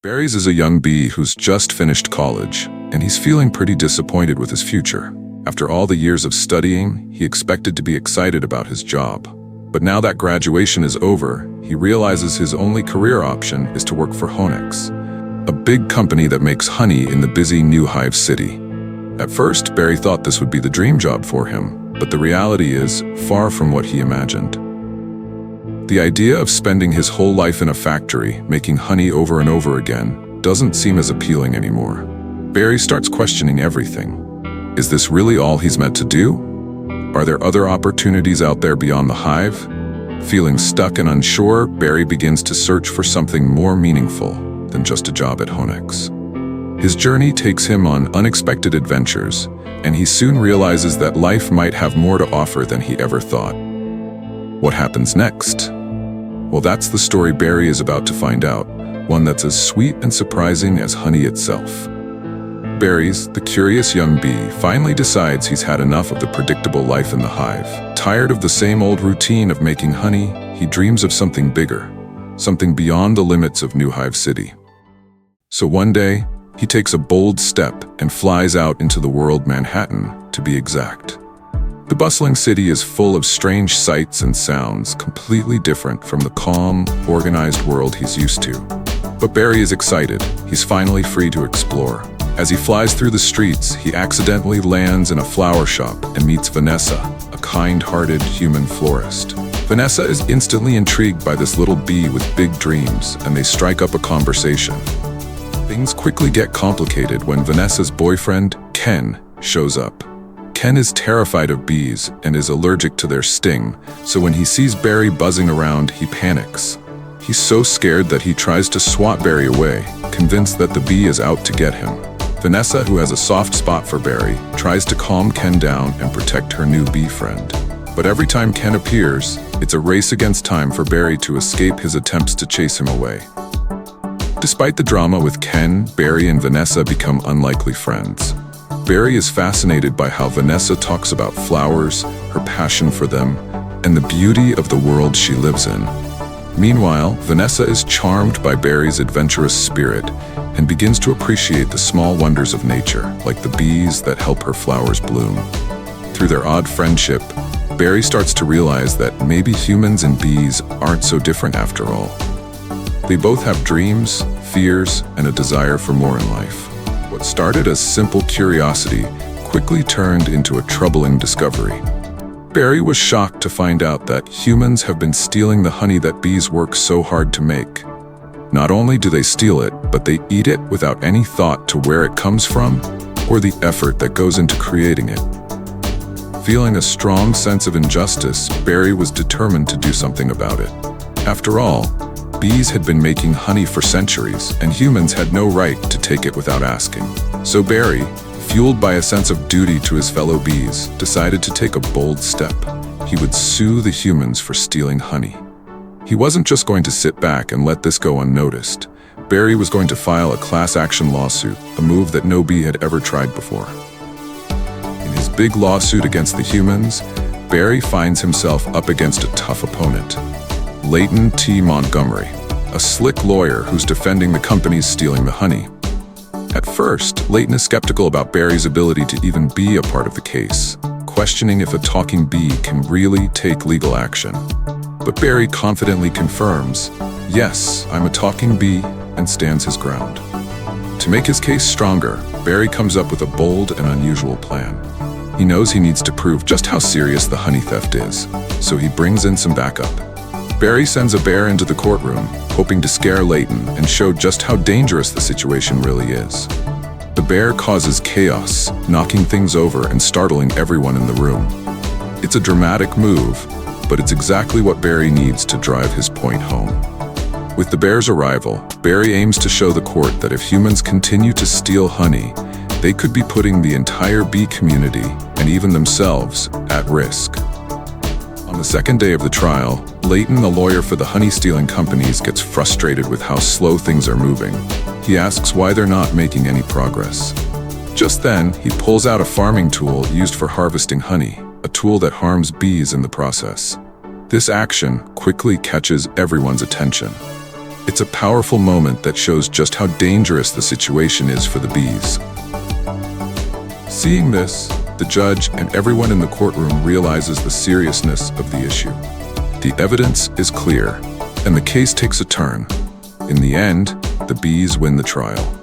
Barry's is a young bee who's just finished college, and he's feeling pretty disappointed with his future. After all the years of studying, he expected to be excited about his job. But now that graduation is over, he realizes his only career option is to work for Honex, a big company that makes honey in the busy new hive city. At first, Barry thought this would be the dream job for him, but the reality is far from what he imagined. The idea of spending his whole life in a factory, making honey over and over again, doesn't seem as appealing anymore. Barry starts questioning everything. Is this really all he's meant to do? Are there other opportunities out there beyond the hive? Feeling stuck and unsure, Barry begins to search for something more meaningful than just a job at Honex. His journey takes him on unexpected adventures, and he soon realizes that life might have more to offer than he ever thought. What happens next? Well, that's the story Barry is about to find out, one that's as sweet and surprising as honey itself. Barry's, the curious young bee, finally decides he's had enough of the predictable life in the hive. Tired of the same old routine of making honey, he dreams of something bigger, something beyond the limits of New Hive City. So one day, he takes a bold step and flies out into the world, Manhattan, to be exact. The bustling city is full of strange sights and sounds, completely different from the calm, organized world he's used to. But Barry is excited. He's finally free to explore. As he flies through the streets, he accidentally lands in a flower shop and meets Vanessa, a kind-hearted human florist. Vanessa is instantly intrigued by this little bee with big dreams, and they strike up a conversation. Things quickly get complicated when Vanessa's boyfriend, Ken, shows up. Ken is terrified of bees and is allergic to their sting, so when he sees Barry buzzing around, he panics. He's so scared that he tries to swat Barry away, convinced that the bee is out to get him. Vanessa, who has a soft spot for Barry, tries to calm Ken down and protect her new bee friend. But every time Ken appears, it's a race against time for Barry to escape his attempts to chase him away. Despite the drama with Ken, Barry and Vanessa become unlikely friends. Barry is fascinated by how Vanessa talks about flowers, her passion for them, and the beauty of the world she lives in. Meanwhile, Vanessa is charmed by Barry's adventurous spirit and begins to appreciate the small wonders of nature, like the bees that help her flowers bloom. Through their odd friendship, Barry starts to realize that maybe humans and bees aren't so different after all. They both have dreams, fears, and a desire for more in life. What started as simple curiosity quickly turned into a troubling discovery. Barry was shocked to find out that humans have been stealing the honey that bees work so hard to make. Not only do they steal it, but they eat it without any thought to where it comes from or the effort that goes into creating it. Feeling a strong sense of injustice, Barry was determined to do something about it. After all, bees had been making honey for centuries, and humans had no right to take it without asking. So Barry, fueled by a sense of duty to his fellow bees, decided to take a bold step. He would sue the humans for stealing honey. He wasn't just going to sit back and let this go unnoticed. Barry was going to file a class action lawsuit, a move that no bee had ever tried before. In his big lawsuit against the humans, Barry finds himself up against a tough opponent. Leighton T. Montgomery, a slick lawyer who's defending the companies stealing the honey. At first, Leighton is skeptical about Barry's ability to even be a part of the case, questioning if a talking bee can really take legal action. But Barry confidently confirms, "Yes, I'm a talking bee," and stands his ground. To make his case stronger, Barry comes up with a bold and unusual plan. He knows he needs to prove just how serious the honey theft is, so he brings in some backup. Barry sends a bear into the courtroom, hoping to scare Leighton and show just how dangerous the situation really is. The bear causes chaos, knocking things over and startling everyone in the room. It's a dramatic move, but it's exactly what Barry needs to drive his point home. With the bear's arrival, Barry aims to show the court that if humans continue to steal honey, they could be putting the entire bee community, and even themselves, at risk. On the second day of the trial, Leighton, the lawyer for the honey-stealing companies, gets frustrated with how slow things are moving. He asks why they're not making any progress. Just then, he pulls out a farming tool used for harvesting honey, a tool that harms bees in the process. This action quickly catches everyone's attention. It's a powerful moment that shows just how dangerous the situation is for the bees. Seeing this, the judge and everyone in the courtroom realizes the seriousness of the issue. The evidence is clear, and the case takes a turn. In the end, the bees win the trial.